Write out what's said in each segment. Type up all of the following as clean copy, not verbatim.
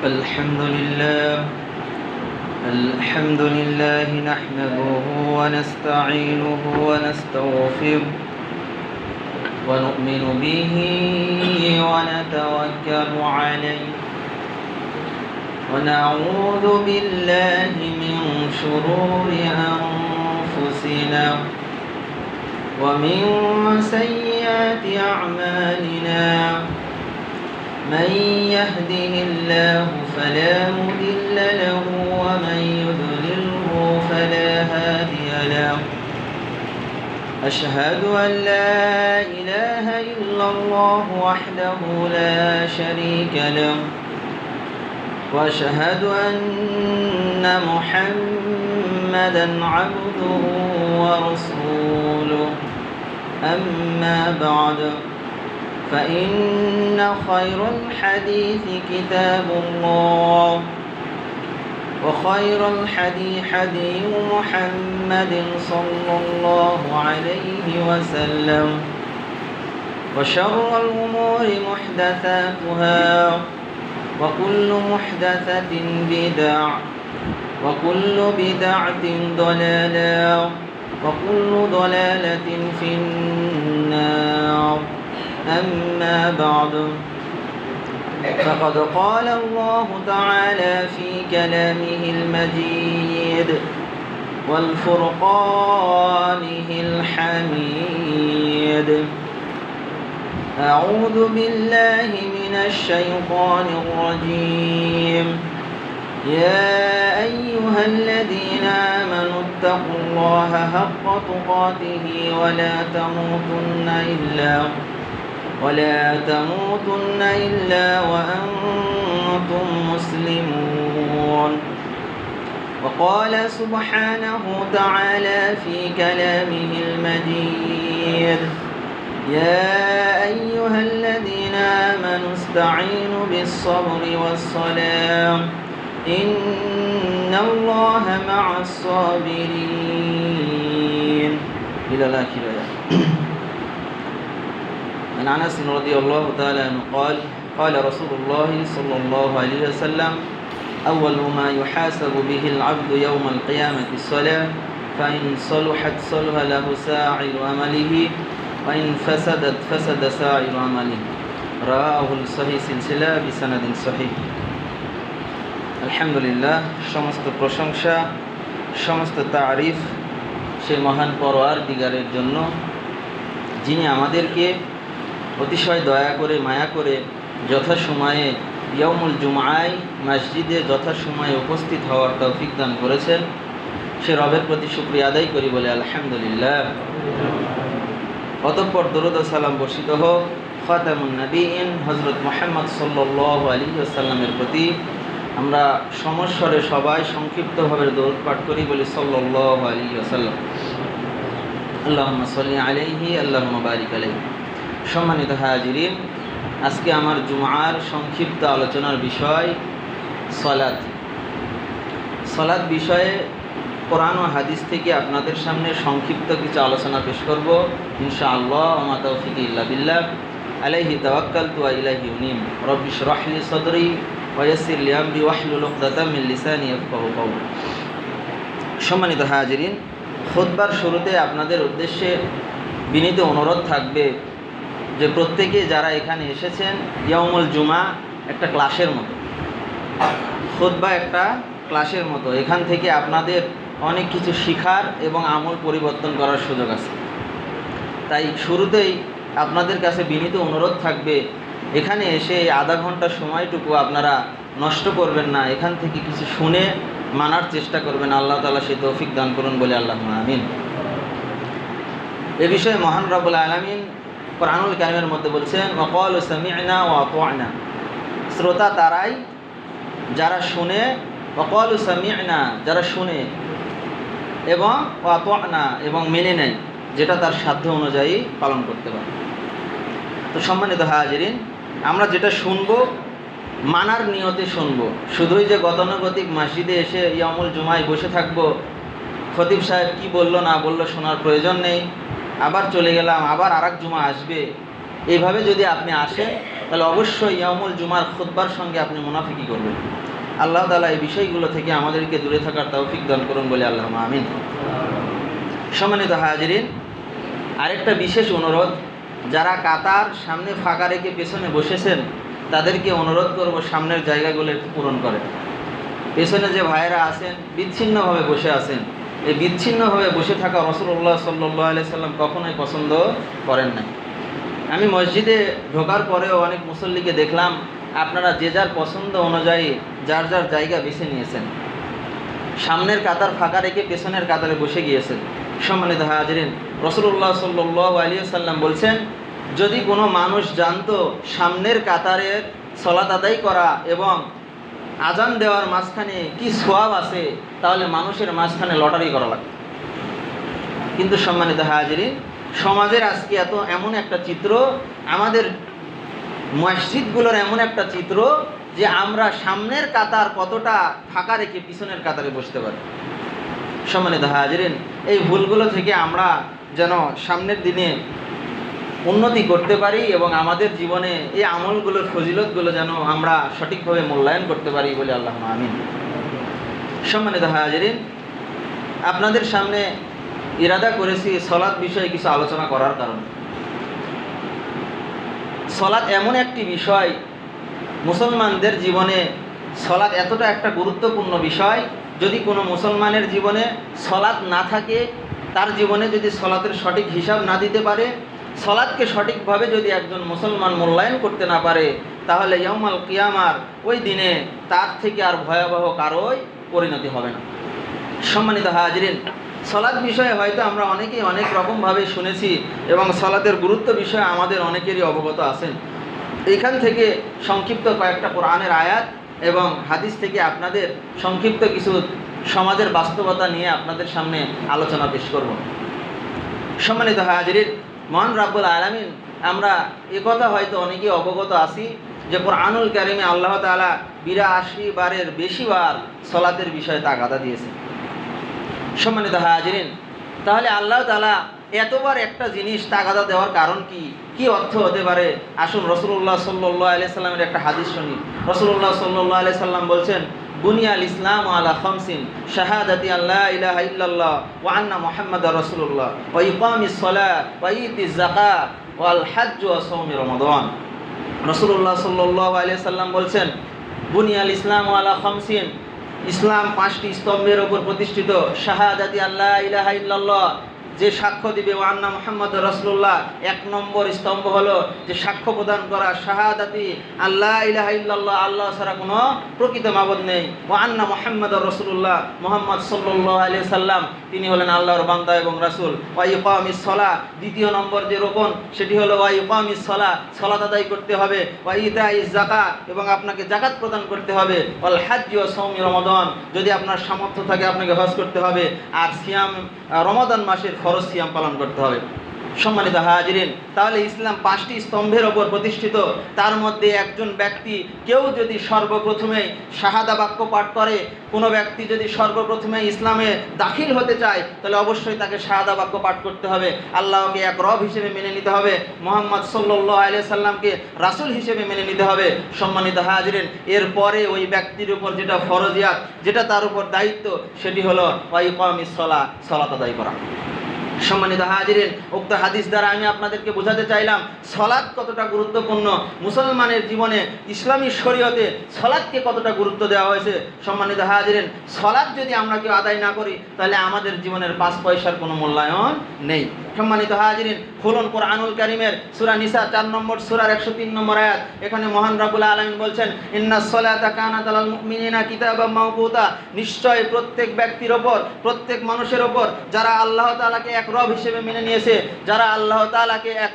الحمد لله الحمد لله نحمده ونستعينه ونستغفره ونؤمن به ونتوكل عليه ونعوذ بالله من شرور أنفسنا ومن سيئات أعمالنا من يهده الله فلا مضل له ومن يضلله فلا هادي له أشهد أن لا إله إلا الله وحده لا شريك له وأشهد أن محمدا عبده ورسوله أما بعد فإن خير الحديث كتاب الله وخير الحديث حديث محمد صلى الله عليه وسلم وشر الأمور محدثاتها وكل محدثة بدع وكل بدعة ضلالة وكل ضلالة في النار أما بعد فقد قال الله تعالى في كلامه المجيد والفرقانه الحميد أعوذ بالله من الشيطان الرجيم يا أيها الذين آمنوا اتقوا الله حق تقاته ولا تموتن إلا وأنتم مسلمون وقال سبحانه تعالى في كلامه المجيد يا أيها الذين آمنوا استعينوا بالصبر والصلاة إن الله مع الصابرين إلى الآخر. عن أنس رضي الله تعالى عنه قال رسول الله صلى الله عليه وسلم أول ما يحاسب به العبد يوم القيامة الصلاة فإن صلحت صلح له سائر عمله وإن فسدت فسد سائر عمله رواه الصحيح সিলসিলা بسند صحيح. আলহামদুলিল্লাহ, সমস্ত প্রশংসা সমস্ত তারিফ সেই মহান পরওয়ারদিগারের জন্য যিনি আমাদেরকে অতিশয় দয়া করে মায়া করে যথাসময়ে ইয়াউমুল জুমআয় মসজিদে যথাসময়ে উপস্থিত হওয়ার তৌফিক দান করেছেন। সে রবের প্রতি শুকরিয়া আদায় করি বলে আলহামদুলিল্লাহ। অতঃপর দরুদ ও সালাম বর্ষিত হোক খাতামুন নবীন হযরত মুহাম্মদ সাল্লাল্লাহু আলাইহি ওয়াসাল্লামের প্রতি। আমরা সমস্বরে সবাই সংক্ষিপ্তভাবে দরুদ পাঠ করি বলি সাল্লাল্লাহু আলাইহি ওয়াসাল্লাম। আল্লাহুম্মা সাল্লি আলাইহি আল্লাহুম্মা বারিক আলাইহি। সম্মানিত হাজিরিন, আজকে আমার জুমআর সংক্ষিপ্ত আলোচনার বিষয় সলাত বিষয়ে কোরআন ও হাদিস থেকে আপনাদের সামনে সংক্ষিপ্ত কিছু আলোচনা পেশ করব ইনশাআল্লাহ। ওয়া মা তাওফীকি ইল্লা বিল্লাহ আলাইহি তাওয়াক্কালতু ওয়া ইলাইহি উনীব। রব্বি ইশরাহ লি সাদরি ওয়া ইয়াসসির লি আমরি ওয়াহলুল উকদাতাম মিন লিসানি ইয়াফকাহু কওলি। সম্মানিত হাজিরিন, খুতবার শুরুতে আপনাদের উদ্দেশ্যে বিনীত অনুরোধ থাকবে যে প্রত্যেকে যারা এখানে এসেছেন, ইয়াউমুল জুমা একটা ক্লাসের মতো, খুতবা একটা ক্লাসের মতো। এখান থেকে আপনাদের অনেক কিছু শিখার এবং আমল পরিবর্তন করার সুযোগ আছে। তাই শুরুতেই আপনাদের কাছে বিনীত অনুরোধ থাকবে, এখানে এসে আধা ঘন্টা সময়টুকু আপনারা নষ্ট করবেন না, এখান থেকে কিছু শুনে মানার চেষ্টা করবেন। আল্লাহ তাআলা সেই তৌফিক দান করুন বলে আল্লাহুম্মা আমিন। এ বিষয়ে মহান রব্বুল আলামিন কুরআনুল কারীমের মধ্যে বলছেন ওয়াকালু সামি'না ওয়া আতা'না। শ্রোতা তারাই যারা শুনে, ওয়াকালু সামি'না যারা শুনে, এবং ওয়া আতা'না এবং মেনে নেয়, যেটা তার সাধ্য অনুযায়ী পালন করতে পারে। তো সম্মানিত হাজিরিন, আমরা যেটা শুনবো মানার নিয়তে শুনবো। শুধুই যে গতানুগতিক মসজিদে এসে ইয়াউমুল জুমায় বসে থাকবো, খতিব সাহেব কি বললো না বললো শোনার প্রয়োজন নেই, আবার চলে গেলাম, আবার আরেক জুমা আসবে, এইভাবে যদি আপনি আসেন তাহলে অবশ্যই ইয়াউমুল জুমার খুতবার সঙ্গে আপনি মুনাফিকি করবেন। আল্লাহ তাআলা এই বিষয়গুলো থেকে আমাদেরকে দূরে থাকার তৌফিক দান করুন বলে আল্লাহুম্মা আমিন। সম্মানিত হাজিরিন, আরেকটা বিশেষ অনুরোধ, যারা কাতার সামনে ফাঁকা রেখে পেছনে বসেছেন তাদেরকে অনুরোধ করব সামনের জায়গাগুলো একটু পূরণ করেন। পেছনে যে ভাইয়েরা আছেন বিচ্ছিন্নভাবে বসে আছেন, এই বিচ্ছিন্নভাবে বসে থাকা রাসূলুল্লাহ সাল্লাল্লাহু আলাইহি সাল্লাম কখনোই পছন্দ করেন নাই। আমি মসজিদে ঢোকার পরেও অনেক মুসল্লিকে দেখলাম আপনারা যে যার পছন্দ অনুযায়ী যার যার জায়গা বেছে নিয়েছেন, সামনের কাতার ফাঁকা রেখে পেছনের কাতারে বসে গিয়েছেন। সম্মানিত হাজিরিন, রাসূলুল্লাহ সাল্লাল্লাহু আলাইহি সাল্লাম বলছেন, যদি কোনো মানুষ জানতো সামনের কাতারের সালাত আদায় করা এবং আজান দেওয়ার মাঝখানে কি সওয়াব আছে, তাহলে মানুষের মাঝখানে লটারি করা লাগবে। কিন্তু সম্মানিত হাজিরিন, সমাজের আজকে এমন একটা চিত্র, আমাদের মসজিদগুলোর এমন একটা চিত্র যে আমরা সামনের কাতার কতটা ফাঁকা রেখে পিছনের কাতারে বসতে পারি। সম্মানিত হাজিরিন, এই ভুলগুলো থেকে আমরা যেন সামনের দিনে উন্নতি করতে পারি এবং আমাদের জীবনে এই আমলগুলোর ফজিলতগুলো যেন আমরা সঠিকভাবে মূল্যায়ন করতে পারি বলে আল্লাহুম্মা আমিন। সম্মানিত হাজিরিন, আপনাদের সামনে ইরাদা করেছি সলাৎ বিষয়ে কিছু আলোচনা করার কারণে। সলাৎ এমন একটি বিষয়, মুসলমানদের জীবনে সলাৎ এতটা একটা গুরুত্বপূর্ণ বিষয়, যদি কোনো মুসলমানের জীবনে সলাৎ না থাকে, তার জীবনে যদি সলাতের সঠিক হিসাব না দিতে পারে, সলাৎকে সঠিকভাবে যদি একজন মুসলমান মূল্যায়ন করতে না পারে, তাহলে ইয়াউমাল কিয়ামার ওই দিনে তার থেকে আর ভয়াবহ কারোই পরিণতি হবে না। সম্মানিত হাজিরিন, সলাৎ বিষয়ে হয়তো আমরা অনেকেই অনেক রকমভাবে শুনেছি এবং সলাতের গুরুত্ব বিষয়ে আমাদের অনেকেরই অবগত আছেন। এইখান থেকে সংক্ষিপ্ত কয়েকটা কোরআনের আয়াত এবং হাদিস থেকে আপনাদের সংক্ষিপ্ত কিছু সমাজের বাস্তবতা নিয়ে আপনাদের সামনে আলোচনা পেশ করব। সম্মানিত হাজিরিন, মহান রাব্বুল আলামিন, আমরা একথা হয়তো অনেকেই অবগত আছি যে কোরআনুল কারিমে আল্লাহ তাআলা ৮২ বারের বেশিবার সলাতের বিষয়ে তাগাদা দিয়েছেন। সম্মানিত হাজিরিন, তাহলে আল্লাহ তাআলা এতবার একটা জিনিস তাগাদা দেওয়ার কারণ কি অর্থ হতে পারে? আসুন রাসূলুল্লাহ সাল্লাল্লাহু আলাইহি সাল্লামের একটা হাদিস শুনি। রাসূলুল্লাহ সাল্লাল্লাহু আলাইহি সাল্লাম বলছেন, বুনিয়াল ইসলাম আলা খামসিন, শাহাদাতি আল্লা ইলাহা ইল্লাল্লাহ ওয়া আন্না মুহাম্মাদার রাসূলুল্লাহ ওয়া ইকামিস সালাত ওয়া ইতিজ যাকাত ওয়াল হজ্জ ওয়া সাওমি রমাদান। রাসূলুল্লাহ সাল্লাল্লাহু আলাইহি সাল্লাম বলছেন, বুনিয়াল ইসলাম আলা খামসিন, ইসলাম 5টি স্তম্ভের উপর প্রতিষ্ঠিত। শাহাদাতি আল্লা ইলাহা ইল্লাল্লাহ, যে সাক্ষ্য দিবে ওয়া আন্না মুহাম্মাদুর রাসূলুল্লাহ, 1 নম্বর স্তম্ভ হলো যে সাক্ষ্য প্রদান করা শাহাদাতি আল্লা ইলাহা ইল্লাল্লাহ, আল্লাহ ছাড়া কোনো প্রকৃত মাবুদ নেই, ওয়া আন্না মুহাম্মাদুর রাসূলুল্লাহ, মুহাম্মদ সাল্লাল্লাহু আলাইহি সাল্লাম তিনি হলেন আল্লাহর বান্দা এবং রাসূল। ওয়া ইকামিস সালাহ, দ্বিতীয় নম্বর যে রোকন সেটি হলো ওয়া ইকামিস সালাহ, সালাত আদায় করতে হবে। ওয়া ইতাইজ যাকাত, এবং আপনাকে যাকাত প্রদান করতে হবে। ওয়াল হজ্জ ওয়া সাওমি রমাদান, যদি আপনার সামর্থ্য থাকে আপনাকে হজ করতে হবে। আর সিয়াম, রমাদান মাসের ফরজ সিয়াম পালন করতে হবে। সম্মানিত হাজিরিন, তাহলে ইসলাম 5টি স্তম্ভের ওপর প্রতিষ্ঠিত। তার মধ্যে একজন ব্যক্তি, কেউ যদি সর্বপ্রথমে শাহাদা বাক্য পাঠ করে, কোনো ব্যক্তি যদি সর্বপ্রথমে ইসলামে দাখিল হতে চায়, তাহলে অবশ্যই তাকে শাহাদা বাক্য পাঠ করতে হবে। আল্লাহকে এক রব হিসেবে মেনে নিতে হবে, মুহাম্মদ সাল্লাল্লাহু আলাইহি সাল্লামকে রাসূল হিসেবে মেনে নিতে হবে। সম্মানিত হাজিরিন, এরপরে ওই ব্যক্তির উপর যেটা ফরজিয়াত, যেটা তার উপর দায়িত্ব, সেটি হলো ওয়া ইকামিস সালাহ, সালাত আদায় করা। সম্মানিত হাজিরিন, উক্ত হাদিস দ্বারা আমি আপনাদেরকে বোঝাতে চাইলাম সলাৎ কতটা গুরুত্বপূর্ণ, মুসলমানের জীবনে ইসলামী শরীয়তে সলাৎকে কতটা গুরুত্ব দেওয়া হয়েছে। সম্মানিত হাজিরিন, সলাৎ যদি আমরা কেউ আদায় না করি, তাহলে আমাদের জীবনের 5 পয়সার কোনো মূল্যায়ন নেই। সম্মানিত হাজিরিন, খুলুন কোরআনুল কারীমের সূরা নিসা 4 নম্বর সূরার 103 নম্বর আয়াত। এখানে মহান রাব্বুল আলামিন বলছেন, ইন্নাস সালাতা কানাত আলাল মুমিনিনা কিতাবাম মাওকুতা, নিশ্চয় প্রত্যেক ব্যক্তির ওপর, প্রত্যেক মানুষের ওপর যারা আল্লাহ তাআলাকে এক রব হিসেবে মেনে নিয়েছে, যারা আল্লাহ তাআলাকে এক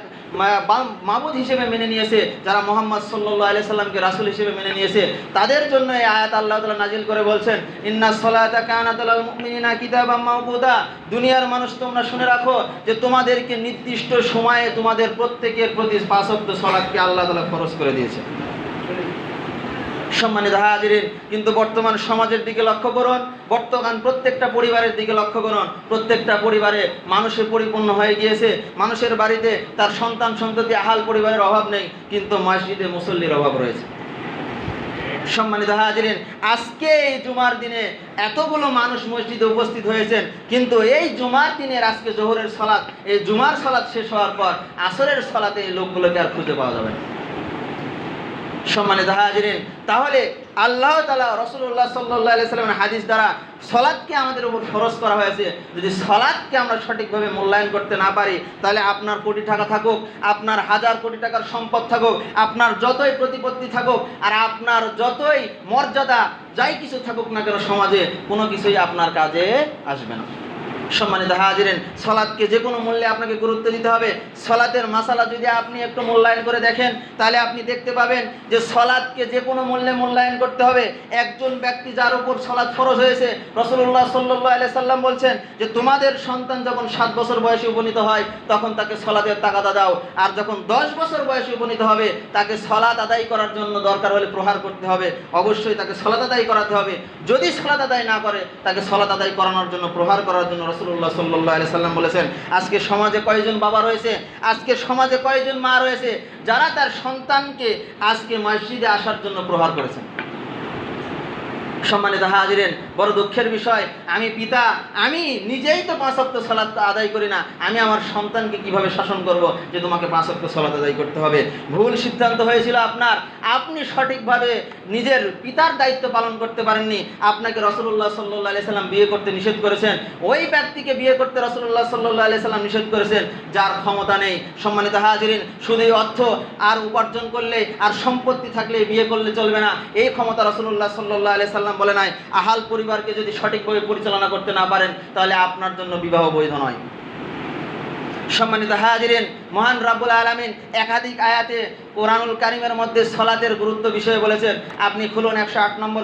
মাবুদ হিসেবে মেনে নিয়েছে, যারা মুহাম্মদ সাল্লাল্লাহু আলাইহি সাল্লামকে রাসূল হিসেবে মেনে নিয়েছে, তাদের জন্য এই আয়াত আল্লাহ তাআলা নাজিল করে বলছেন, ইন্নাস সালাতা কানাত আলাল মুমিনিনা কিতাবাম মাওকুতা, দুনিয়ার মানুষ তোমরা শুনে রাখো যে তোমাদেরকে নির্দিষ্ট সময়ে তোমাদের প্রত্যেকের প্রতি 5 ওয়াক্ত সালাতকে আল্লাহ তাআলা ফরজ করে দিয়েছে। সম্মানিত হাজিরিন, কিন্তু বর্তমান সমাজের দিকে লক্ষ্য করুন, বর্তমান প্রত্যেকটা পরিবারের দিকে লক্ষ্য করুন। প্রত্যেকটা পরিবারে মানুষে পরিপূর্ণ হয়ে গিয়েছে। মানুষের বাড়িতে তার সন্তান সন্ততি আহাল পরিবারের অভাব নেই, কিন্তু মসজিদে মুসল্লির অভাব রয়েছে। সম্মানিত হাজিরিন, আজকে এই জুমার দিনে এতগুলো মানুষ মসজিদে উপস্থিত হয়েছেন, কিন্তু এই জুমার দিনের আজকে জোহরের সালাত, এই জুমার সালাত শেষ হওয়ার পর আসরের সালাতে এই লোকগুলোকে আর খুঁজে পাওয়া যাবে না। সম্মানিত হাজিরিন, তাহলে আল্লাহ তাআলা রাসূলুল্লাহ সাল্লাল্লাহু আলাইহি সাল্লামের হাদিস দ্বারা সালাতকে আমাদের উপর ফরজ করা হয়েছে। যদি সালাতকে আমরা সঠিকভাবে মূল্যায়ন করতে না পারি, তাহলে আপনার কোটি টাকা থাকুক, আপনার হাজার কোটি টাকার সম্পদ থাকুক, আপনার যতই প্রতিপত্তি থাকুক, আর আপনার যতই মর্যাদা যাই কিছু থাকুক না কেন সমাজে, কোনো কিছুই আপনার কাজে আসবে না। সম্মানিত হাজিরিন, সালাতকে যে কোনো মূল্যে আপনাকে গুরুত্ব দিতে হবে। সালাতের মাসালা যদি আপনি একটু মূল্যায়ন করে দেখেন, তাহলে আপনি দেখতে পাবেন যে সালাতকে যে কোনো মূল্যে মূল্যায়ন করতে হবে। একজন ব্যক্তি যার উপর সালাত ফরজ হয়েছে, রাসূলুল্লাহ সাল্লাল্লাহু আলাইহি সাল্লাম বলছেন যে তোমাদের সন্তান যখন 7 বছর বয়সে উপনীত হয় তখন তাকে সালাতের তাগাদা দাও, আর যখন 10 বছর বয়সে উপনীত হবে তাকে সালাত আদায় করার জন্য দরকার হলে প্রহার করতে হবে। অবশ্যই তাকে সালাত আদায় করাতে হবে। যদি সালাত আদায় না করে, তাকে সালাত আদায় করানোর জন্য, প্রহার করার জন্য রাসূলুল্লাহ সাল্লাল্লাহু আলাইহি সাল্লাম বলেছেন। আজকে সমাজে কয়জন বাবা রয়েছে, আজকে সমাজে কয়জন মা রয়েছে যারা তার সন্তানকে আজকে মসজিদে আসার জন্য প্রহার করেছেন? সম্মানিত হাজিরিন, বড় দুঃখের বিষয়, আমি পিতা, আমি নিজেই তো 5 ওয়াক্ত সালাত আদায় করি না, আমি আমার সন্তানকে কিভাবে শাসন করব যে তোমাকে 5 ওয়াক্ত সালাত আদায় করতে হবে? ভুল সিদ্ধান্ত হয়েছিল আপনার, আপনি সঠিকভাবে নিজের পিতার দায়িত্ব পালন করতে পারেননি। আপনাকে রাসূলুল্লাহ সাল্লাল্লাহু আলাইহি সাল্লাম বিয়ে করতে নিষেধ করেছেন, ওই ব্যক্তিকে বিয়ে করতে রাসূলুল্লাহ সাল্লাল্লাহু আলাইহি সাল্লাম নিষেধ করেছেন যার ক্ষমতা নেই। সম্মানিত হাজিরিন, শুধু অর্থ আর উপার্জন করলে আর সম্পত্তি থাকলে বিয়ে করলে চলবে না, এই ক্ষমতা রাসূলুল্লাহ সাল্লাল্লাহু আলাইহি সাল্লাম বলে নাই। আহাল পরিবারকে যদি সঠিকভাবে পরিচালনা করতে না পারেন, তাহলে আপনার জন্য বিবাহ বৈধ নয়। সম্মানিত হাজিরিন, মহান রব্বুল আলামিন একাধিক আয়াতে কোরআনুল কারীমের মধ্যে সালাতের গুরুত্ব বিষয়ে বলেছেন। আপনি খুলুন 108 নম্বর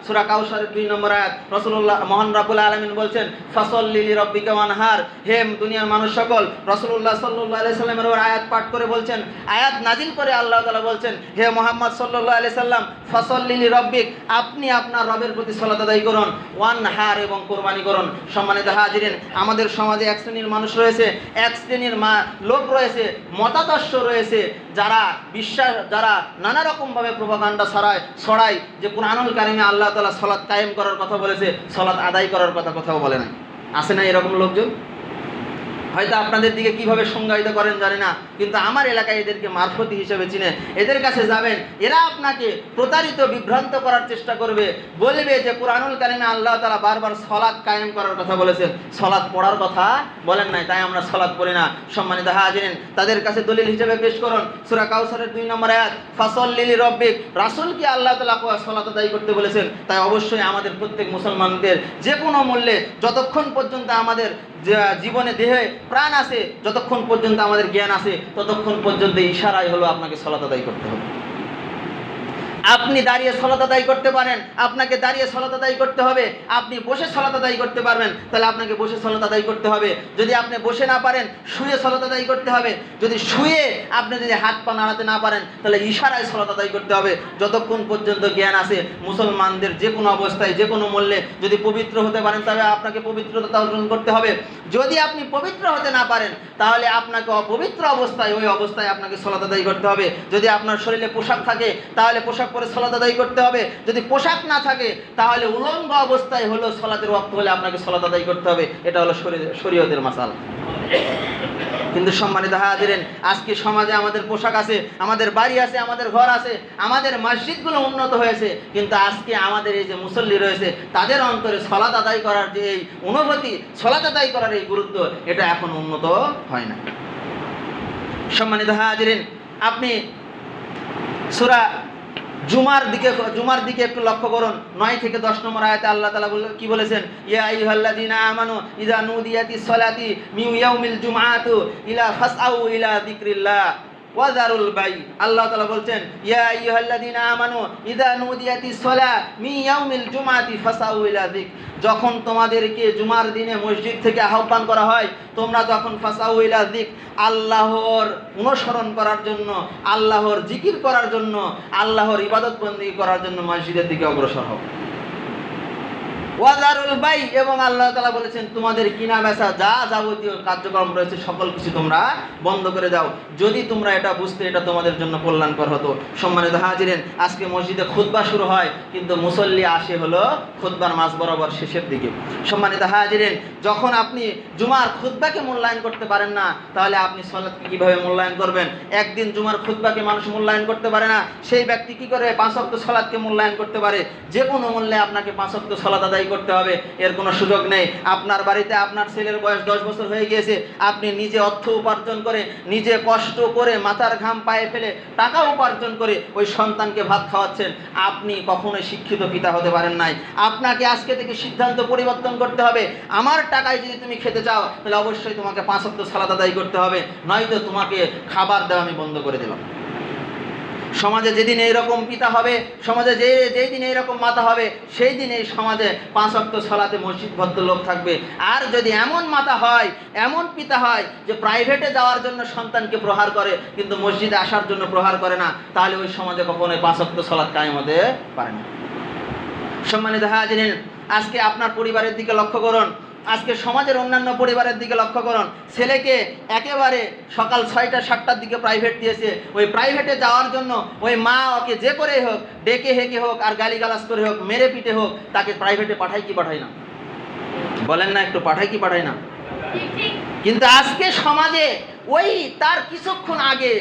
সূরা কাউসারের 2 নম্বর আয়াত। রাসূলুল্লাহ, মহান রব্বুল আলামিন বলছেন, ফাসাল্লি লিরাব্বিকা ওয়ানহার, হে দুনিয়ার মানুষ সকল। রাসূলুল্লাহ সাল্লাল্লাহু আলাইহি সাল্লামের ওই আয়াত পাঠ করে বলছেন, আয়াত নাজিল করে আল্লাহ তাআলা বলছেন, হে মুহাম্মদ সাল্লাল্লাহু আলাইহি সাল্লাম, ফাসাল্লি লিরাব্বিক, আপনি আপনার রবের প্রতি সালাত আদায় করুন, ওয়ানহার, এবং কুরবানি করুন। সম্মানিত হাজিরিন, আমাদের সমাজে এক শ্রেণীর মানুষ রয়েছে, এক শ্রেণীর লোক রয়েছে, মতাদর্শ রয়েছে, যারা নানা রকমভাবে প্রোপাগান্ডা ছড়ায় যে কুরআনুল কারীমে আল্লাহ তাআলা সালাত কায়েম করার কথা বলেছে, সালাত আদায় করার কথাও বলে নাই। আছে না এরকম লোকজন? হয়তো আপনাদের দিকে কিভাবে সংজ্ঞায়িত করেন জানি না, কিন্তু আমার এলাকায় এদেরকে মারফতি হিসেবে চিনে। এদের কাছে যাবেন, এরা আপনাকে প্রতারিত, বিভ্রান্ত করার চেষ্টা করবে, বলবে যে কুরআনুল কারীমে আল্লাহ তাআলা বারবার সালাত কায়েম করার কথা বলেছেন, সালাত পড়ার কথা বলেন নাই, তাই আমরা সালাত পড়ি না। সম্মানিত হাজিরিন, তাদের কাছে দলিল হিসেবে পেশ করুন সূরা কাউসারের 2 নম্বর আয়াত, ফাসাল্লি লিরাব্বিক, রাসূলকে আল্লাহ তাআলা সালাত আদায় করতে বলেছেন। তাই অবশ্যই আমাদের প্রত্যেক মুসলমানদের যে কোনো মূল্যে, যতক্ষণ পর্যন্ত আমাদের জীবনে দেহে প্রাণ আছে, যতক্ষণ পর্যন্ত আমাদের জ্ঞান আছে, ততক্ষণ পর্যন্ত ইশারাই হলো আপনাকে সালাত আদায় করতে হবে। আপনি দাঁড়িয়ে সালাত আদায় করতে পারেন, আপনাকে দাঁড়িয়ে সালাত আদায় করতে হবে। আপনি বসে সালাত আদায় করতে পারবেন, তাহলে আপনাকে বসে সালাত আদায় করতে হবে। যদি আপনি বসে না পারেন, শুয়ে সালাত আদায় করতে হবে। যদি শুয়ে আপনি যদি হাত পা নাড়াতে না পারেন, তাহলে ইশারায় সালাত আদায় করতে হবে। যতক্ষণ পর্যন্ত জ্ঞান আছে, মুসলমানদের যে কোনো অবস্থায়, যে কোনো মূল্যে যদি পবিত্র হতে পারেন, তবে আপনাকে পবিত্রতা অর্জন করতে হবে। যদি আপনি পবিত্র হতে না পারেন, তাহলে আপনাকে অপবিত্র অবস্থায়, ওই অবস্থায় আপনাকে সালাত আদায় করতে হবে। যদি আপনার শরীরে পোশাক থাকে, তাহলে পোশাক পরে সালাত আদায় করতে হবে। যদি পোশাক না থাকে, তাহলে উলঙ্গ অবস্থায় হলো সালাতের ওয়াক্ত হলে আপনাকে সালাত আদায় করতে হবে। এটা হলো শরীয়তের মাসালা। কিন্তু সম্মানিত হাজিরিন, আজকে সমাজে আমাদের পোশাক আছে, আমাদের বাড়ি আছে, আমাদের ঘর আছে, আমাদের মসজিদগুলো উন্নত হয়েছে, কিন্তু আজকে আমাদের এই যে মুসল্লি রয়েছে, তাদের অন্তরে সালাত আদায় করার যে এই অনুভূতি, সালাত আদায় করার এই গুরুত্ব, এটা এখন উন্নত হয় না। সম্মানিত হাজিরিন, আপনি সূরা জুমার দিকে একটু লক্ষ্য করুন। 9 থেকে 10 নম্বর আয়াতে আল্লাহ তাআলা কি বলেছেন? ইয়া আইয়ুহাল্লাযীনা আমানু ইযা নুদিয়াতিস সালাতি মিন ইয়াউমিল জুমআতি ইলা ফাসআউ ইলা যিকরিল্লাহ। ওয়াজারুল বাই। আল্লাহ তাআলা বলছেন ইয়া আইয়ুহাল্লাযীনা আমানু ইযা নুদিয়াতিস সালাহ মিন ইয়াউমিল জুমআতি ফাসাউ ইলা যিক। যখন তোমাদেরকে জুমার দিনে মসজিদ থেকে আহ্বান করা হয়, তোমরা যখন ফাসাউ ইলা যিক, আল্লাহর অনুসরণ করার জন্য, আল্লাহর জিকির করার জন্য, আল্লাহর ইবাদত বন্দেগী করার জন্য মসজিদের দিকে অগ্রসর হও। ওয়াজারুল বাই, এবং আল্লাহ তাআলা বলেছেন তোমাদের কিনা বেচা যা যাবতীয় কার্যক্রম রয়েছে সকল কিছু তোমরা বন্ধ করে দাও। যদি তোমরা এটা বুঝতে, এটা তোমাদের জন্য কল্যাণকর হতো। সম্মানিত হাজিরিন, আজকে মসজিদে খুতবা শুরু হয়, কিন্তু মুসল্লি আসে হলো খুতবার মাঝ বরাবর শেষের দিকে। সম্মানিত হাজিরিন, যখন আপনি জুমার খুতবাকে মূল্যায়ন করতে পারেন না, তাহলে আপনি সালাতকে কিভাবে মূল্যায়ন করবেন? একদিন জুমার খুতবাকে মানুষ মূল্যায়ন করতে পারে না, সেই ব্যক্তি কি করে 5 ওয়াক্ত সালাতকে মূল্যায়ন করতে পারে? যে কোনো মূল্যে আপনাকে 5 ওয়াক্ত সালাত আদায় করতে হবে, এর কোনো সুযোগ নেই। আপনার বাড়িতে আপনার ছেলের বয়স 10 বছর হয়ে গিয়েছে, আপনি নিজে অর্থ উপার্জন করে, নিজে কষ্ট করে, মাথার ঘাম পায়ে ফেলে টাকা উপার্জন করে ওই সন্তানকে ভাত খাওয়াচ্ছেন। আপনি কখনোই শিক্ষিত পিতা হতে পারেন নাই। আপনাকে আজকে থেকে সিদ্ধান্ত পরিবর্তন করতে হবে। আমার টাকায় যদি তুমি খেতে চাও, তাহলে অবশ্যই তোমাকে 5 ওয়াক্ত সালাত আদায় করতে হবে, নয়তো তোমাকে খাবার দেওয়া আমি বন্ধ করে দিলাম। সমাজে যেদিন এইরকম পিতা হবে, সমাজে যেই দিন এইরকম মাতা হবে, সেই দিন এই সমাজে 5 ওয়াক্ত সালাতে মসজিদবদ্ধ লোক থাকবে। আর যদি এমন মাতা হয়, এমন পিতা হয় যে প্রাইভেটে যাওয়ার জন্য সন্তানকে প্রহার করে, কিন্তু মসজিদে আসার জন্য প্রহার করে না, তাহলে ওই সমাজে কখনোই 5 ওয়াক্ত সালাত কায়েম হতে পারে না। সম্মানিত হাজিরিন, আজকে আপনার পরিবারের দিকে লক্ষ্য করুন, আজকে সমাজের অন্যান্য পরিবারের দিকে লক্ষ্য করুন। ছেলেকে একেবারে সকাল 6টা 7টার দিকে প্রাইভেট দিয়েছে, ওই প্রাইভেটে যাওয়ার জন্য ওই মা ওকে যে করেই হোক, ডেকে হেঁকে হোক, আর গালিগালাজ করে হোক, মেরে পিটে হোক, তাকে প্রাইভেটে পাঠায় কি পাঠায় না? বলেন না একটু, পাঠায় কি পাঠায় না? কিন্তু আজকে সমাজে ওই তার কিছুক্ষণ আগে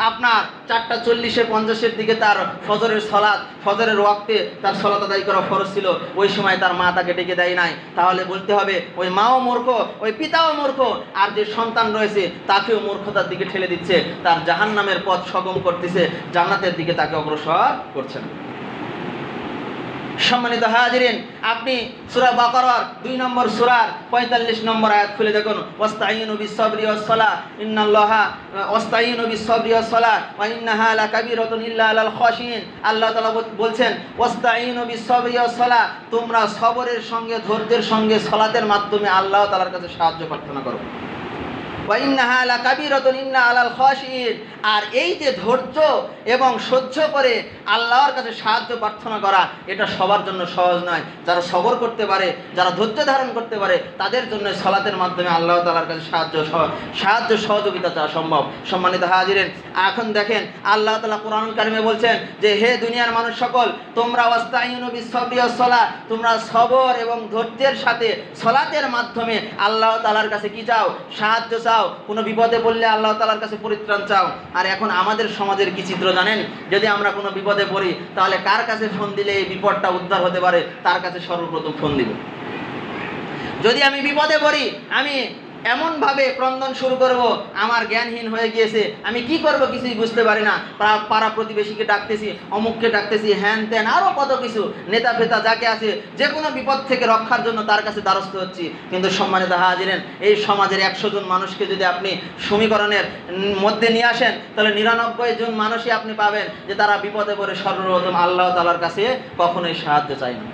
আপনার 4:40 50-এর দিকে তার ফজরের সালাত, ফজরের ওয়াক্তে তার সালাত আদায় করা ফরজ ছিল, ওই সময় তার মা তাকে ডেকে দেয় নাই। তাহলে বলতে হবে ওই মাও মূর্খ, ওই পিতাও মূর্খ, আর যে সন্তান রয়েছে তাকেও মূর্খতার দিকে ঠেলে দিচ্ছে, তার জাহান্নামের পথ সগম করতেছে, জান্নাতের দিকে তাকে অগ্রসর করছে না। সম্মানিত হাজিরিন, আপনি সূরা বাকারার 2 নম্বর সূরার 45 নম্বর আয়াত খুলে দেখুন। ওয়াস্তাঈনু বিস-সাবরি ওয়াস-সালাহ ইন্নাল্লাহা ওয়াস্তাঈনু বিস-সাবরি ওয়াস-সালাহ ওয়া ইন্নাহা লাকাবীরাতুন ইল্লা আলাল খাশিন। আল্লাহ তাআলা বলছেন ওয়াস্তাঈনু বিস-সাবরি ওয়াস-সালাহ, তোমরা সবরের সঙ্গে, ধৈর্যের সঙ্গে সালাতের মাধ্যমে আল্লাহ তাআলার কাছে সাহায্য প্রার্থনা করো। ওয়া ইন্নাহা লাকাবীরাতুন ইল্লা আলাল খাশিন, আর এই যে ধৈর্য এবং সহ্য করে আল্লাহর কাছে সাহায্য প্রার্থনা করা, এটা সবার জন্য সহজ নয়। যারা সবর করতে পারে, যারা ধৈর্য ধারণ করতে পারে, তাদের জন্য সালাতের মাধ্যমে আল্লাহ তাআলার কাছে সাহায্য সহযোগিতা চাওয়া সম্ভব। সম্মানিত হাজিরিন, এখন দেখেন আল্লাহ তাআলা কোরআনুল কারিমে বলছেন যে হে দুনিয়ার মানুষ সকল, তোমরা ওয়াস্তাঈনু বিস-সাবরি ওয়াস-সালাহ, তোমরা সবর এবং ধৈর্যের সাথে সালাতের মাধ্যমে আল্লাহ তাআলার কাছে কি চাও? সাহায্য চাও। কোনো বিপদে পড়লে আল্লাহ তাআলার কাছে পরিত্রাণ চাও। আর এখন আমাদের সমাজের কি চিত্র জানেন? যদি আমরা কোনো বিপদে পড়ি, তাহলে কার কাছে ফোন দিলে এই বিপদটা উদ্ধার হতে পারে? তার কাছে সর্বপ্রথম ফোন দিব। যদি আমি বিপদে পড়ি, আমি এমনভাবে ক্রন্দন শুরু করব, আমার জ্ঞানহীন হয়ে গিয়েছে, আমি কি করব কিছুই বুঝতে পারি না, পাড়া প্রতিবেশীকে ডাকতেছি, অমুককে ডাকতেছি, হ্যান ত্যান আরও কত কিছু, নেতা ফেতা যাকে আছে, যে কোনো বিপদ থেকে রক্ষার জন্য তার কাছে দ্বারস্থ হচ্ছি। কিন্তু সম্মানিত হাজিরিন, এই সমাজের 100 জন মানুষকে যদি আপনি সমীকরণের মধ্যে নিয়ে আসেন, তাহলে 99 জন মানুষই আপনি পাবেন যে তারা বিপদে পড়ে সর্বপ্রথম আল্লাহ তাআলার কাছে কখনোই সাহায্য চায় না।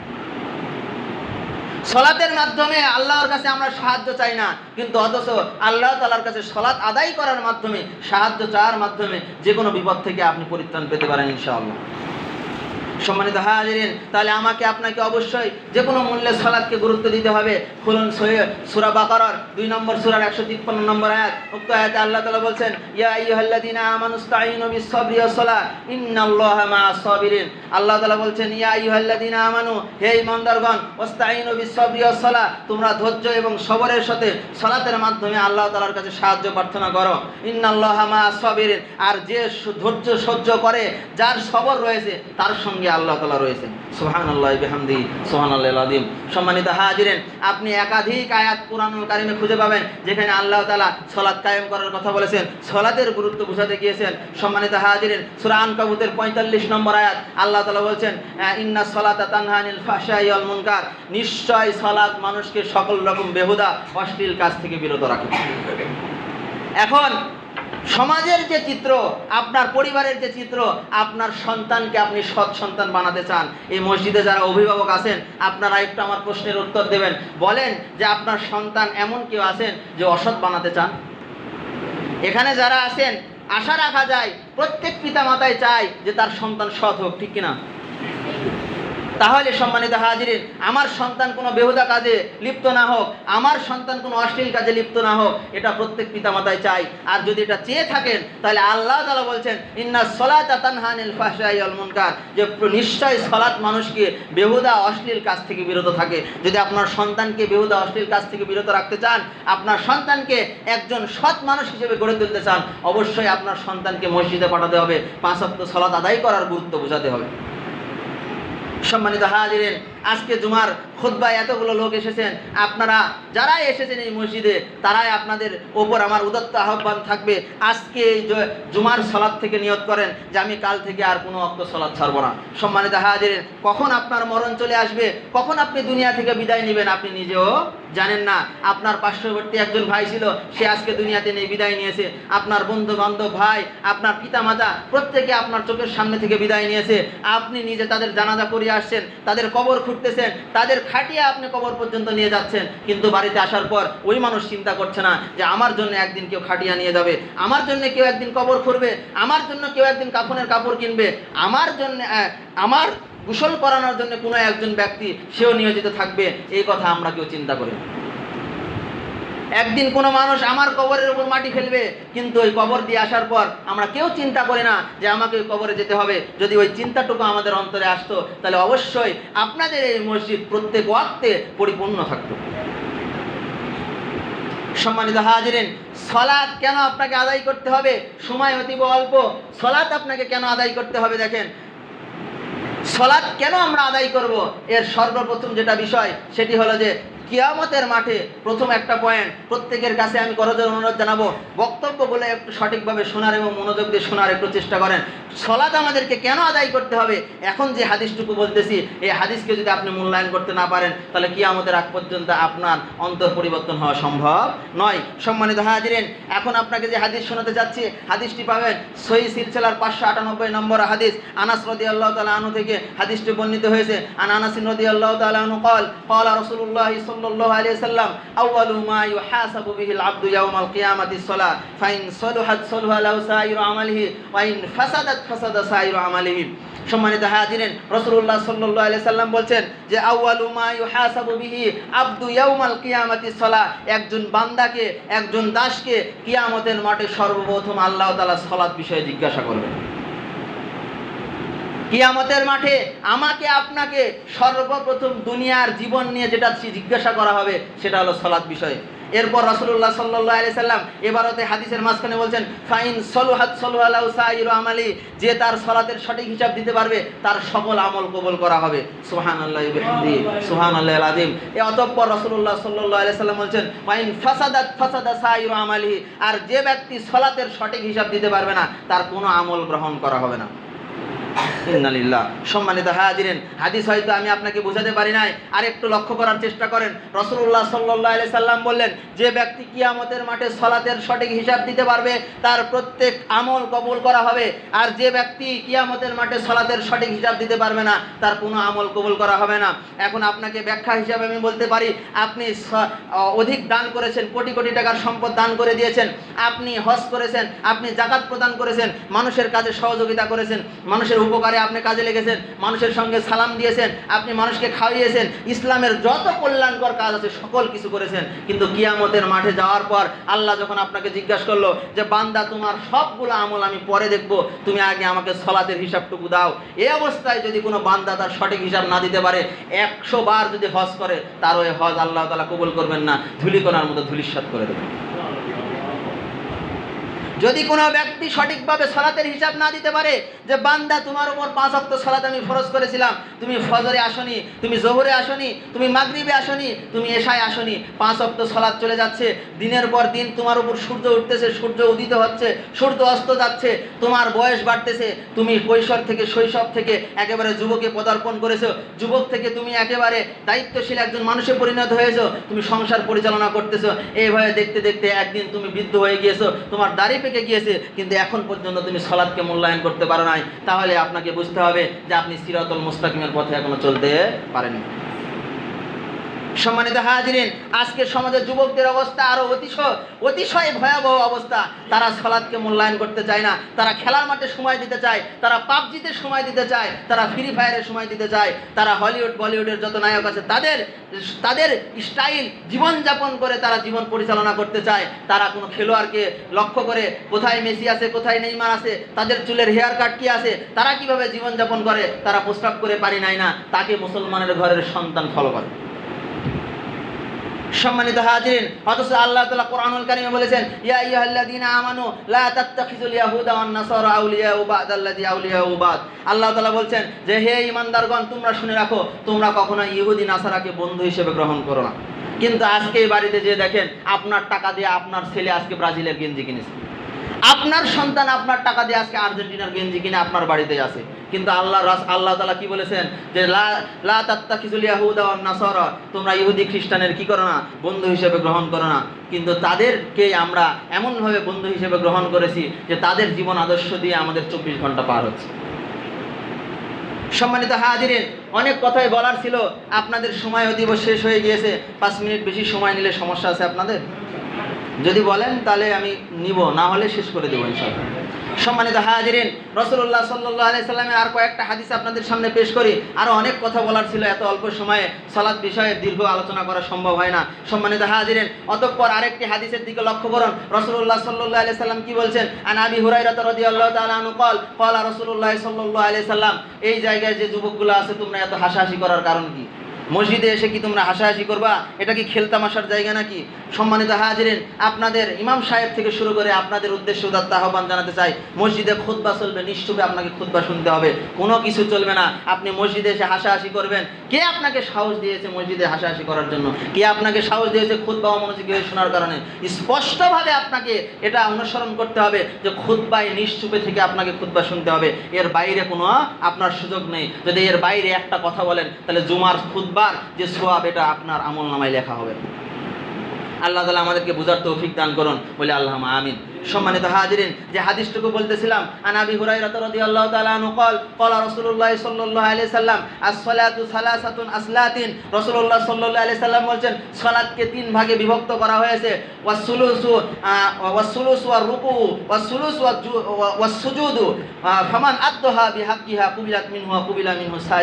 সালাতের মাধ্যমে আল্লাহর কাছে আমরা সাহায্য চাই না, কিন্তু অথচ আল্লাহ তাআলার কাছে সালাত আদায় করার মাধ্যমে, সাহায্য চাওয়ার মাধ্যমে যে কোনো বিপদ থেকে আপনি পরিত্রাণ পেতে পারেন ইনশাআল্লাহ। সম্মানিত হাজিরিন, তাহলে আমাকে আপনাকে অবশ্যই যে কোনো মূল্যে সালাতকে গুরুত্ব দিতে হবে। খুলুন সূরা বাকারার 2 নম্বর সূরার 153 নম্বর আয়াত। উক্ত আয়াতে আল্লাহ তাআলা বলছেন ইয়া আইয়ুহাল্লাযীনা আমানুস্তাঈনু বিস-সাবরি ওয়াস-সালাহ ইন্নাল্লাহা মা'আস-সাবিরিন। আল্লাহ তাআলা বলছেন ইয়া আইয়ুহাল্লাযীনা আমানু, হে ঈমানদারগণ, ওয়াস্তাঈনু বিস-সাবরি ওয়াস-সালাহ, তোমরা ধৈর্য এবং সবরের সাথে সালাতের মাধ্যমে আল্লাহ তাআলার কাছে সাহায্য প্রার্থনা করো। ইন্নাল্লাহা মা'আস-সাবিরিন, আর যে ধৈর্য সহ্য করে, যার সবর রয়েছে, তার সঙ্গে আল্লাহ তাআলা রয়েছেন। সুবহানাল্লাহি বিহামদিহি সুবহানাল্লাহিল আযীম। সম্মানিত হাজিরিন, আপনি একাধিক আয়াত কুরআনুল কারীমে খুঁজে পাবেন যেখানে আল্লাহ তাআলা সালাত কায়েম করার কথা বলেছেন, সালাতের গুরুত্ব বোঝাতে গিয়েছেন। সম্মানিত হাজিরিন, সূরা আনকাবুতের 45 নম্বর আয়াত আল্লাহ তাআলা বলছেন ইন্নাস সালাতা তানহা আনিল ফাহশাই ওয়াল মুনকার, নিশ্চয় সালাত মানুষকে সকল রকম বেহুদা অশ্লীল কাজ থেকে বিরত রাখে। এখন সমাজের যে চিত্র, আপনার পরিবারের যে চিত্র, আপনার সন্তানকে আপনি সৎ সন্তান বানাতে চান। এই মসজিদে যারা অভিভাবক আছেন, আপনারা একটু আমার প্রশ্নের উত্তর দেবেন। বলেন যে আপনার সন্তান এমন কেউ আছেন যে অসৎ বানাতে চান? এখানে যারা আছেন, আশা রাখা যায় প্রত্যেক পিতা মাতাই চায় যে তার সন্তান সৎ হোক, ঠিক কিনা? তাহলে সম্মানিত হাজিরিন, আমার সন্তান কোনো বেহুদা কাজে লিপ্ত না হোক, আমার সন্তান কোনো অশ্লীল কাজে লিপ্ত না হোক, এটা প্রত্যেক পিতামাতাই চাই। আর যদি এটা চেয়ে থাকেন, তাহলে আল্লাহ তাআলা বলছেন ইন্নাস সালাতা তানহা আনিল ফাহশাই ওয়াল মুনকার, যে নিশ্চয় সালাত মানুষকে বেহুদা অশ্লীল কাজ থেকে বিরত থাকে। যদি আপনার সন্তানকে বেহুদা অশ্লীল কাজ থেকে বিরত রাখতে চান, আপনার সন্তানকে একজন সৎ মানুষ হিসেবে গড়ে তুলতে চান, অবশ্যই আপনার সন্তানকে মসজিদে পাঠাতে হবে, 5 ওয়াক্ত সালাত আদায় করার গুরুত্ব বোঝাতে হবে। সম্মানিত হাজিরিন, আজকে জুমার খুতবায় এতগুলো লোক এসেছেন, আপনারা যারাই এসেছেন এই মসজিদে, তারাই আপনাদের ওপর আমার উদাত্ত আহ্বান থাকবে, আজকে এই জুমার সালাত থেকে নিয়ত করেন যে আমি কাল থেকে আর কোনো ওয়াক্ত সালাত ছাড়ব না। সম্মানিত হাজিরিন, কখন আপনার মরণ চলে আসবে, কখন আপনি দুনিয়া থেকে বিদায় নেবেন, আপনি নিজেও জানেন না। আপনার পার্শ্ববর্তী একজন ভাই ছিল, সে আজকে দুনিয়াতে নেই, বিদায় নিয়েছে। আপনার বন্ধু বান্ধব, ভাই, আপনার পিতা মাতা, প্রত্যেকে আপনার চোখের সামনে থেকে বিদায় নিয়েছে। আপনি নিজে তাদের জানাজা করিয়ে আসছেন, তাদের কবর খুঁড়তেছেন, তাদের খাটিয়ে আপনি কবর পর্যন্ত নিয়ে যাচ্ছেন, কিন্তু বাড়িতে আসার পর ওই মানুষ চিন্তা করছে না যে আমার জন্য একদিন কেউ খাটিয়া নিয়ে যাবে, আমার জন্য কেউ একদিন কবর খুঁড়বে, আমার জন্য কেউ একদিন কাফনের কাপড় কিনবে, আমার জন্য আমার গোসল করানোর জন্য কোনো একজন ব্যক্তি সেও নিয়োজিত থাকবে। এই কথা আমরা কেউ চিন্তা করি না। একদিন কোনো মানুষ আমার কবরের উপর মাটি ফেলবে, কিন্তু ওই কবর দিয়ে আসার পর আমরা কেউ চিন্তা করি না যে আমাকে ওই কবরে যেতে হবে। যদি ওই চিন্তাটুকু আমাদের অন্তরে আসতো, তাহলে অবশ্যই আপনাদের এই মসজিদ প্রত্যেক ওয়াক্তে পরিপূর্ণ থাকতো। সম্মানিত হাজিরিন, সালাত কেন আপনাকে আদায় করতে হবে? সময় অতীব অল্প, সালাত আপনাকে কেন আদায় করতে হবে? দেখেন, সালাত কেন আমরা আদায় করব, এর সর্বপ্রথম যেটা বিষয় সেটি হলো যে কিয়ামতের মাঠে প্রথম একটা পয়েন্ট প্রত্যেকের কাছে আমি করজোড়ে অনুরোধ জানাবো, বক্তব্যগুলো একটু সঠিকভাবে শোনার এবং মনোযোগ দিয়ে শোনার একটু চেষ্টা করেন। সালাত আমাদেরকে কেন আদায় করতে হবে? এখন যে হাদিসটুকু বলতেছি, এই হাদিসকে যদি আপনি মূল্যায়ন করতে না পারেন, তাহলে কিয়ামতের আগ পর্যন্ত আপনার অন্তর পরিবর্তন হওয়া সম্ভব নয়। সম্মানিত হাজিরিন, এখন আপনাকে যে হাদিস শোনাতে যাচ্ছি, হাদিসটি পাবেন সহিহ সিলসিলার 598 নম্বর হাদিস। আনাস রাদিয়াল্লাহু তাআলা আনহু থেকে হাদিসটি বর্ণিত হয়েছে। আনাস রাদিয়াল্লাহু তাআলা আনহু قال قال رسول الله صلى الله عليه وسلم أول ما يحاسب به العبد يوم القيامة الصلاة فإن صلحت صلح له سائر عمله وإن فسدت فسد سائر عمله। সম্মানিত হাজিরিন, রাসূলুল্লাহ সাল্লাল্লাহু আলাইহি সাল্লাম বলছেন যে আউয়ালু মা ইউহাসাবু বিহি আবদু ইয়াউমাল কিয়ামাতিস সালাহ, একজন বান্দাকে, একজন দাসকে কিয়ামতের মাঠে সর্বপ্রথম আল্লাহ তাআলা সালাত বিষয়ে জিজ্ঞাসা করবেন। কিয়ামতের মাঠে আমাকে আপনাকে সর্বপ্রথম দুনিয়ার জীবন নিয়ে যেটা জিজ্ঞাসা করা হবে সেটা হলো সালাত বিষয়ে। এরপর রাসূলুল্লাহ সাল্লাল্লাহু আলাইহি সাল্লাম এবারতে হাদিসের মাঝখানে বলছেন ফাইন সলুহাত সলুহা লাহু সাইরু আমালি, যে তার সালাতের সঠিক হিসাব দিতে পারবে তার সকল আমল কবুল করা হবে। সুবহানাল্লাহি ওয়া বিহামদিহি সুবহানাল্লাহিল আযীম। অতঃপর রাসূলুল্লাহ সাল্লাল্লাহু আলাইহি সাল্লাম বলছেন ফাইন ফাসাদাত ফাসাদা সাইরু আমালিহি, আর যে ব্যক্তি সালাতের সঠিক হিসাব দিতে পারবে না তার কোনো আমল গ্রহণ করা হবে না। ইন্নালিল্লাহ। সম্মানিত হাজিরিন, হাদিস হয়তো আমি আপনাকে বোঝাতে পারি নাই, আর একটু লক্ষ্য করার চেষ্টা করেন। রাসূলুল্লাহ সাল্লাল্লাহু আলাইহি সাল্লাম বললেন যে ব্যক্তি কিয়ামতের মাঠে সালাতের সঠিক হিসাব দিতে পারবে তার প্রত্যেক আমল কবুল করা হবে, আর যে ব্যক্তি কিয়ামতের মাঠে সালাতের সঠিক হিসাব দিতে পারবে না তার কোনো আমল কবুল করা হবে না। এখন আপনাকে ব্যাখ্যা হিসাবে আমি বলতে পারি, আপনি অধিক দান করেছেন, কোটি কোটি টাকার সম্পদ দান করে দিয়েছেন, আপনি হজ করেছেন, আপনি যাকাত প্রদান করেছেন, মানুষের কাজে সহযোগিতা করেছেন, মানুষের উপকারে আপনি কাজে লেগেছেন, মানুষের সঙ্গে সালাম দিয়েছেন, আপনি মানুষকে খাওয়িয়েছেন, ইসলামের যত কল্যাণকর কাজ আছে সকল কিছু করেছেন। কিন্তু কিয়ামতের মাঠে যাওয়ার পর আল্লাহ যখন আপনাকে জিজ্ঞাসা করলো যে বান্দা তোমার সবগুলো আমল আমি পরে দেখব, তুমি আগে আমাকে সালাতের হিসাবটুকু দাও, এই অবস্থায় যদি কোনো বান্দা তার সঠিক হিসাব না দিতে পারে, 100 বার যদি হজ করে তার ওই হজ আল্লাহ তাআলা কবুল করবেন না, ধূলিকণার মতো ধূলিসাৎ করে দেবেন। যদি কোনো ব্যক্তি সঠিকভাবে সালাতের হিসাব না দিতে পারে যে বান্দা তোমার উপর 5 ওয়াক্ত সালাত আমি ফরজ করেছিলাম, তুমি ফজরে আসনি, তুমি জোহরে আসনি, তুমি মাগরিবে আসনি, তুমি এশায় আসনি, 5 ওয়াক্ত সালাত চলে যাচ্ছে, দিনের পর দিন তোমার উপর সূর্য উঠতেছে, সূর্য উদিত হচ্ছে, সূর্য অস্ত যাচ্ছে, তোমার বয়স বাড়তেছে, তুমি কৈশোর থেকে শৈশব থেকে একেবারে যুবকে পদার্পণ করেছো, যুবক থেকে তুমি একেবারে দায়িত্বশীল একজন মানুষে পরিণত হয়েছো, তুমি সংসার পরিচালনা করতেছো, এইভাবে দেখতে দেখতে একদিন তুমি বৃদ্ধ হয়ে গিয়েছো, তোমার দাড়ি রেখে গিয়েছে, কিন্তু এখন পর্যন্ত তুমি সালাতকে মূল্যায়ন করতে পারো নাই, তাহলে আপনাকে বুঝতে হবে যে আপনি সিরাতুল মুস্তাকিমের পথে এখনো চলতে পারেননি। সম্মানিত হাজিরিন, আজকের সমাজের যুবকদের অবস্থা আরো অতিশয় ভয়াবহ অবস্থা। তারা সালাতকে মূল্যায়ন করতে চায় না, তারা খেলার মাঠে সময় দিতে চায়, তারা পাবজিতে সময় দিতে চায়, তারা ফ্রি ফায়ারে সময় দিতে চায়, তারা হলিউড বলিউডের যত নায়ক আছে তাদের স্টাইল জীবনযাপন করে তারা জীবন পরিচালনা করতে চায়। তারা কোনো খেলোয়াড়কে লক্ষ্য করে কোথায় মেসি আছে, কোথায় নেইমার আছে, তাদের চুলের হেয়ার কাট কি আছে, তারা কিভাবে জীবনযাপন করে, তারা প্রস্তাব করে পারি নাই না, তাকে মুসলমানের ঘরের সন্তান ফলো করে। সম্মানিত হাজিরিন, অথচ আল্লাহ তাআলা কোরআনুল কারীমে বলেছেন, ইয়া আইয়ুহাল্লাযীনা আমানু লা তাত্তাখিযুল ইয়াহুদা ওয়ান নাসারা আউলিয়া বা'দাল্লাযী আউলিয়া বা'দ। আল্লাহ তাআলা বলছেন যে হে ঈমানদারগণ, তোমরা শুনে রাখো, তোমরা কখনো ইহুদি নাসারাকে বন্ধু হিসেবে গ্রহণ করো না। কিন্তু আজকে এই বাড়িতে যে দেখেন, আপনার টাকা দিয়ে আপনার ছেলে আজকে ব্রাজিলের গেঞ্জি কিনেছে, আপনার সন্তান আপনার টাকা দিয়ে আজকে আর্জেন্টিনার গেঞ্জি কিনে আপনার বাড়িতে আছে। কিন্তু আল্লাহ তাআলা কি বলেছেন যে লা তাত্তাখিযুল ইয়াহুদা ওয়ান নাসারা, তোমরা ইহুদি খ্রিস্টানের কি করো না, বন্ধু হিসেবে গ্রহণ করো না। কিন্তু তাদেরকে আমরা এমনভাবে বন্ধু হিসেবে গ্রহণ করেছি যে তাদের জীবন আদর্শ দিয়ে আমাদের 24 ঘন্টা পার হচ্ছে। সম্মানিত হাজিরিন, অনেক কথাই বলার ছিল, আপনাদের সময় দিবস শেষ হয়ে গিয়েছে। 5 মিনিট বেশি সময় নিলে সমস্যা আছে আপনাদের? যদি বলেন তাহলে আমি নিব, না হলে শেষ করে দেবো ইনশাআল্লাহ। সম্মানিত হাজিরিন, রাসূলুল্লাহ সাল্লাল্লাহু আলাইহি সাল্লামের আর কয়েকটা হাদিস আপনাদের সামনে পেশ করি। আরো অনেক কথা বলার ছিল, এত অল্প সময়ে সালাত বিষয়ে দীর্ঘ আলোচনা করা সম্ভব হয় না। সম্মানিত হাজিরিন, অতঃপর আরেকটি হাদিসের দিকে লক্ষ্য করুন। রাসূলুল্লাহ সাল্লাল্লাহু আলাইহি সাল্লাম কি বলছেন? আন আবি হুরায়রা রাদিয়াল্লাহু তাআলা আনহু ক্বালা রাসূলুল্লাহ সাল্লাল্লাহু আলাইহি সাল্লাম, এই জায়গায় যে যুবকগুলো আছে, তোমরা এত হাসাহাসি করার কারণ কি? মসজিদে এসে কি তোমরা হাসাহাসি করবা? এটা কি খেলতামাশার জায়গা নাকি? সম্মানিত হাজিরিন, আপনাদের ইমাম সাহেব থেকে শুরু করে আপনাদের উদ্দেশ্যে উদাত্ত আহ্বান জানাতে চাই, মসজিদে খুতবা চলবে, নিশ্চয়ই আপনাকে খুতবা শুনতে হবে, কোনো কিছু চলবে না আপনি মসজিদে এসে হাসাহাসি করবেন। কে আপনাকে সাহস দিয়েছে মসজিদে হাসাহাসি করার জন্য? কে আপনাকে সাহস দিয়েছে খুতবা অমনোযোগী হয়ে শোনার কারণে? স্পষ্টভাবে আপনাকে এটা অনুসরণ করতে হবে যে খুতবায় নিশ্চুপে থেকে আপনাকে খুতবা শুনতে হবে, এর বাইরে কোনো আপনার সুযোগ নেই। যদি এর বাইরে একটা কথা বলেন, তাহলে জুমার খুতবার যে সওয়াব, এটা আপনার আমলনামায় লেখা হবে। আল্লাহ তাআলা আমাদেরকে বুঝার তৌফিক দান করুন, বলে আল্লাহুম্মা আমিন। সম্মানিত হাজিরিন, যে হাদিসটুকু বলতেছিলাম, আন আবি হুরায়রা রাদিয়াল্লাহু তাআলা আনহু ক্বালা রাসূলুল্লাহ সাল্লাল্লাহু আলাইহি সাল্লাম, আস-সালাতু সালাসাতুন আসলাতিন। রাসূলুল্লাহ সাল্লাল্লাহু আলাইহি সাল্লাম বলেন, সালাতকে 3 ভাগে বিভক্ত করা হয়েছে। ওয়াস-সুলুসু ওয়ার রুকু ওয়াস-সুলুসু ওয়াস-সুজুদু ফামান আদ্দাহা বিহাক্কিহা কুবিলাত মিনহু ওয়া কুবিলা মিনহু সাই